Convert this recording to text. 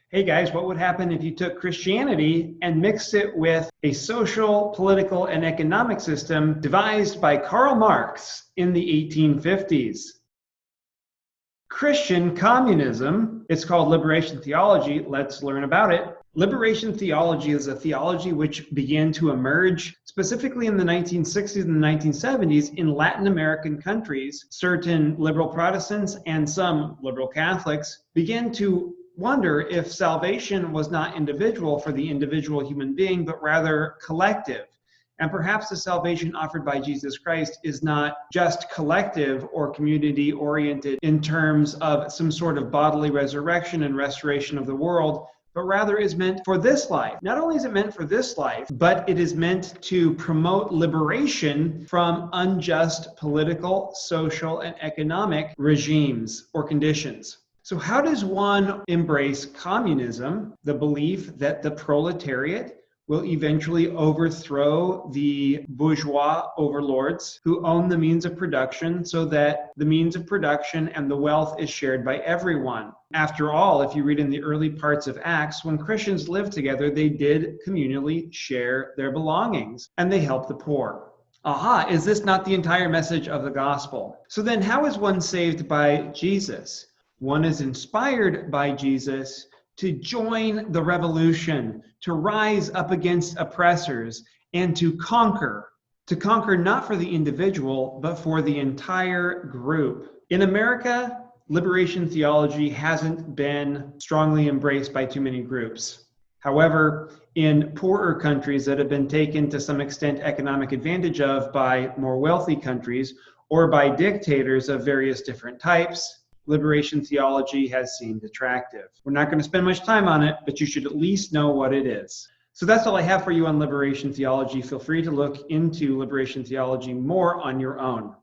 Hey guys, what would happen if you took Christianity and mixed it with a social, political, and economic system devised by Karl Marx in the 1850s? Christian communism. It's called liberation theology. Let's learn about it. Liberation theology is a theology which began to emerge specifically in the 1960s and the 1970s in Latin American countries. Certain liberal Protestants and some liberal Catholics began to wonder if salvation was not individual for the individual human being, but rather collective. And perhaps the salvation offered by Jesus Christ is not just collective or community oriented in terms of some sort of bodily resurrection and restoration of the world, but rather is meant for this life. Not only is it meant for this life, but it is meant to promote liberation from unjust political, social, and economic regimes or conditions. So how does one embrace communism, the belief that the proletariat will eventually overthrow the bourgeois overlords who own the means of production so that the means of production and the wealth is shared by everyone? After all, if you read in the early parts of Acts, when Christians lived together, they did communally share their belongings and they helped the poor. Aha, is this not the entire message of the gospel? So then how is one saved by Jesus? One is inspired by Jesus to join the revolution, to rise up against oppressors, and to conquer not for the individual, but for the entire group. In America, liberation theology hasn't been strongly embraced by too many groups. However, in poorer countries that have been taken to some extent economic advantage of by more wealthy countries or by dictators of various different types, liberation theology has seemed attractive. We're not going to spend much time on it, but you should at least know what it is. So that's all I have for you on liberation theology. Feel free to look into liberation theology more on your own.